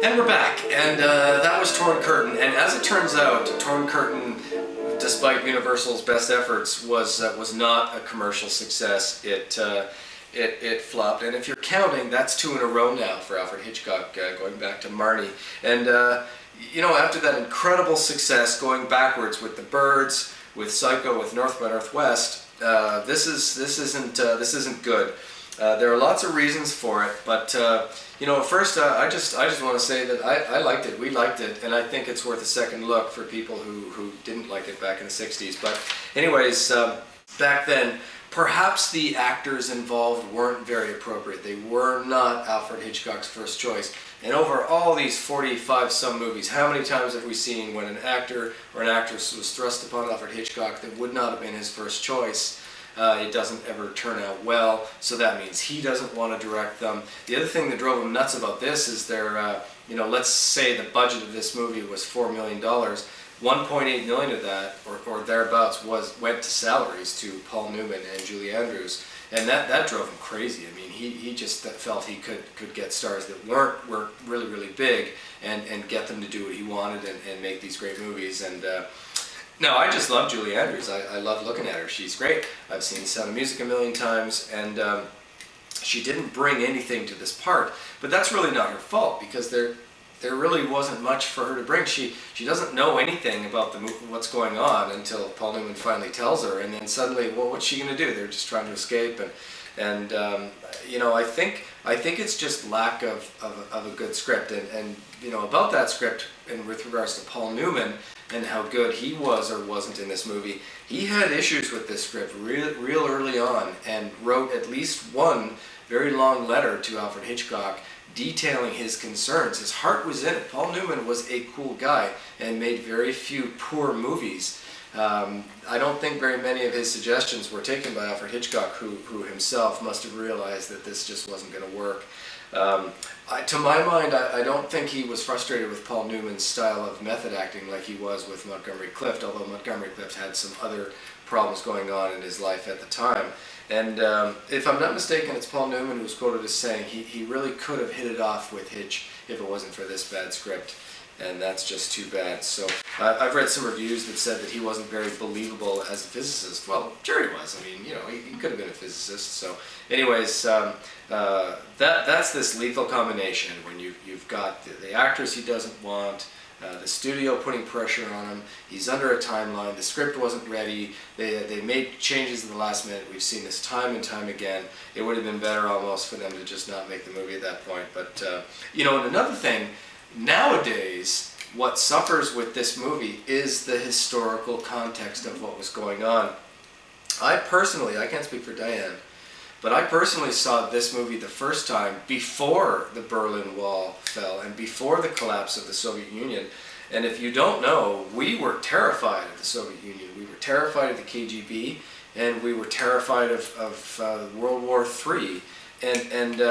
And we're back, and that was Torn Curtain. And as it turns out, Torn Curtain, despite Universal's best efforts, was not a commercial success. It flopped, and if you're counting, that's two in a row now for Alfred Hitchcock, going back to Marnie. And after that incredible success, going backwards with The Birds, with Psycho, with North by Northwest, this isn't good. There are lots of reasons for it, but first I just want to say that I liked it. We liked it, and I think it's worth a second look for people who didn't like it back in the '60s. But anyways, back then, perhaps the actors involved weren't very appropriate. They were not Alfred Hitchcock's first choice. And over all these 45 some movies, how many times have we seen when an actor or an actress was thrust upon Alfred Hitchcock that would not have been his first choice? It doesn't ever turn out well, so that means he doesn't want to direct them. The other thing that drove him nuts about this is let's say the budget of this movie was $4 million. 1.8 million of that, or thereabouts, went to salaries to Paul Newman and Julie Andrews, and that drove him crazy. I mean, he just felt he could get stars that were really, really big and get them to do what he wanted and make these great movies. And no, I just love Julie Andrews. I love looking at her. She's great. I've seen Sound of Music a million times, and she didn't bring anything to this part. But that's really not her fault, because there really wasn't much for her to bring. She doesn't know anything about what's going on until Paul Newman finally tells her, and then suddenly, well, what's she going to do? They're just trying to escape, and I think it's just lack of a good script, and about that script, and with regards to Paul Newman and how good he was or wasn't in this movie, he had issues with this script real early on, and wrote at least one very long letter to Alfred Hitchcock detailing his concerns. His heart was in it. Paul Newman was a cool guy and made very few poor movies. I don't think very many of his suggestions were taken by Alfred Hitchcock, who himself must have realized that this just wasn't going to work. To my mind, I don't think he was frustrated with Paul Newman's style of method acting like he was with Montgomery Clift, although Montgomery Clift had some other problems going on in his life at the time. And if I'm not mistaken, it's Paul Newman who's quoted as saying he really could have hit it off with Hitch if it wasn't for this bad script, and that's just too bad. So I've read some reviews that said that he wasn't very believable as a physicist. Well, sure he was. I mean, he could have been a physicist. So anyways, that's this lethal combination when you've got the actors he doesn't want, the studio putting pressure on him, he's under a timeline, the script wasn't ready, they made changes in the last minute. We've seen this time and time again. It would have been better almost for them to just not make the movie at that point. But, and another thing, nowadays, what suffers with this movie is the historical context of what was going on. I can't speak for Diane, but I personally saw this movie the first time before the Berlin Wall fell and before the collapse of the Soviet Union. And if you don't know, we were terrified of the Soviet Union. We were terrified of the KGB, and we were terrified of World War III. And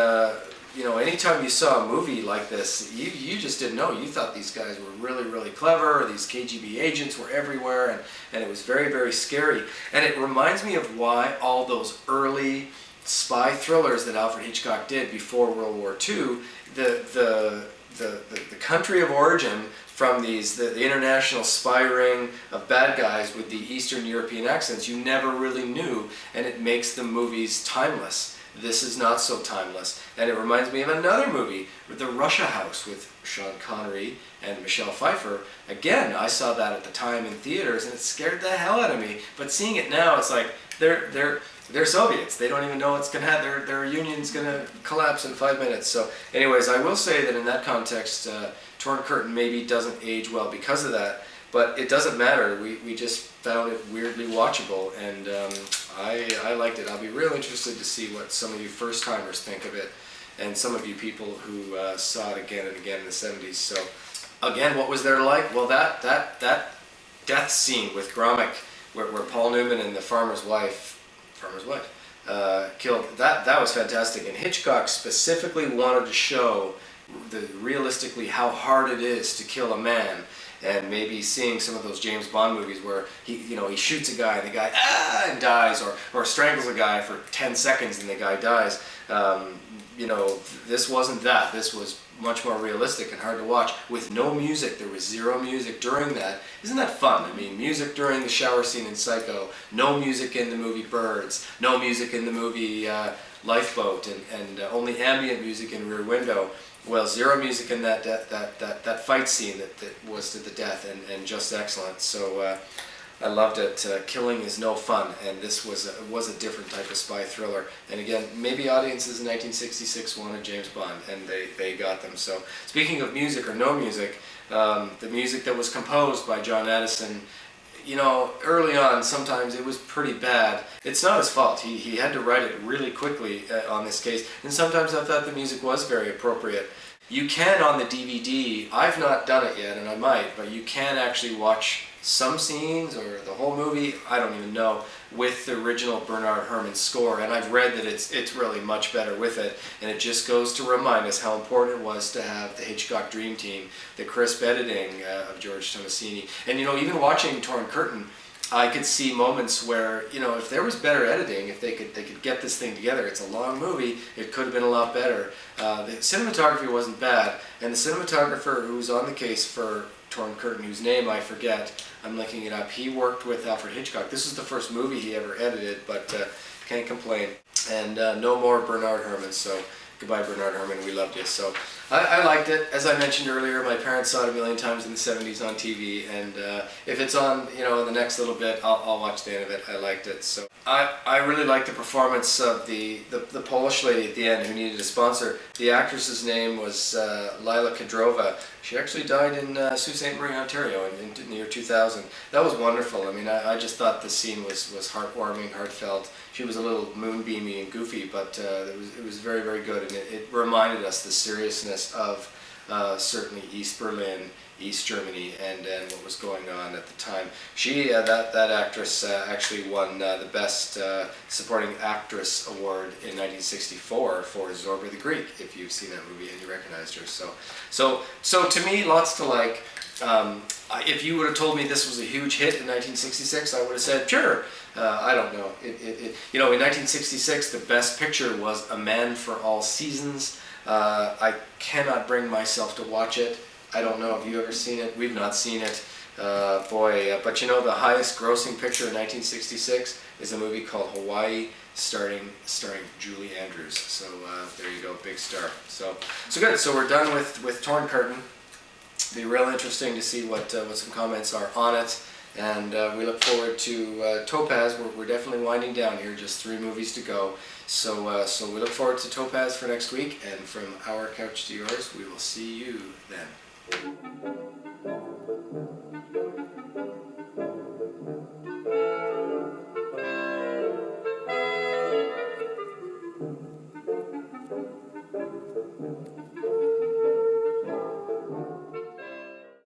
anytime you saw a movie like this, you just didn't know. You thought these guys were really, really clever, or these KGB agents were everywhere, and it was very, very scary. And it reminds me of why all those early spy thrillers that Alfred Hitchcock did before World War II, the country of origin from the international spy ring of bad guys with the Eastern European accents, you never really knew, and it makes the movies timeless. This is not so timeless. And it reminds me of another movie, The Russia House, with Sean Connery and Michelle Pfeiffer. Again, I saw that at the time in theaters, and it scared the hell out of me. But seeing it now, it's like, they're Soviets. They don't even know what's going to happen. Their union's going to collapse in 5 minutes. So anyways, I will say that in that context, Torn Curtain maybe doesn't age well because of that. But it doesn't matter. We just found it weirdly watchable, and I liked it. I'll be real interested to see what some of you first-timers think of it, and some of you people who saw it again and again in the 70s. So again, what was there like? Well, that death scene with Gromick, where Paul Newman and the farmer's wife killed, that was fantastic. And Hitchcock specifically wanted to show realistically how hard it is to kill a man. And maybe seeing some of those James Bond movies where he shoots a guy and the guy and dies, or strangles a guy for 10 seconds and the guy dies. This wasn't that. This was much more realistic and hard to watch with no music. There was zero music during that. Isn't that fun? I mean, music during the shower scene in Psycho, no music in the movie Birds, no music in the movie Lifeboat, and only ambient music in Rear Window. Well, zero music in that fight scene that was to the death, and just excellent. So I loved it. Killing is no fun, and this was a different type of spy thriller. And again, maybe audiences in 1966 wanted James Bond, and they got them. So speaking of music or no music, the music that was composed by John Addison, you know, early on, sometimes it was pretty bad. It's not his fault. He had to write it really quickly on this case, and sometimes I thought the music was very appropriate. You can, on the DVD, I've not done it yet, and I might, but you can actually watch some scenes or the whole movie, I don't even know, with the original Bernard Herrmann score, and I've read that it's really much better with it, and it just goes to remind us how important it was to have the Hitchcock Dream Team, the crisp editing of George Tomasini. And you know, even watching Torn Curtain, I could see moments where, you know, if there was better editing, if they could get this thing together, it's a long movie, it could have been a lot better. The cinematography wasn't bad, and the cinematographer who was on the case for Torn Curtain, whose name I forget, I'm looking it up, he worked with Alfred Hitchcock. This was the first movie he ever edited, but can't complain. And no more Bernard Herrmann, so goodbye Bernard Herrmann, we loved you. So I liked it. As I mentioned earlier, my parents saw it a million times in the 70s on TV, and if it's on, you know, in the next little bit, I'll watch the end of it. I liked it. So I really liked the performance of the Polish lady at the end who needed a sponsor. The actress's name was Lila Kedrova. She actually died in Sault Ste. Marie, Ontario in the year 2000. That was wonderful. I mean, I just thought the scene was heartwarming, heartfelt. She was a little moonbeamy and goofy, but it was very, very good, and it reminded us the seriousness of certainly East Berlin, East Germany, and what was going on at the time. She, that actress, actually won the Best Supporting Actress Award in 1964 for Zorba the Greek, if you've seen that movie and you recognized her. So to me, lots to like. If you would have told me this was a huge hit in 1966, I would have said, sure. I don't know. You know, in 1966, the best picture was A Man for All Seasons. I cannot bring myself to watch it. I don't know if you've ever seen it. We've not seen it. But you know, the highest grossing picture in 1966 is a movie called Hawaii, starring Julie Andrews. So there you go, big star. So good. So we're done with Torn Curtain. It'll be real interesting to see what some comments are on it. And we look forward to Topaz. We're definitely winding down here, just 3 movies to go. So we look forward to Topaz for next week, and from our couch to yours, we will see you then.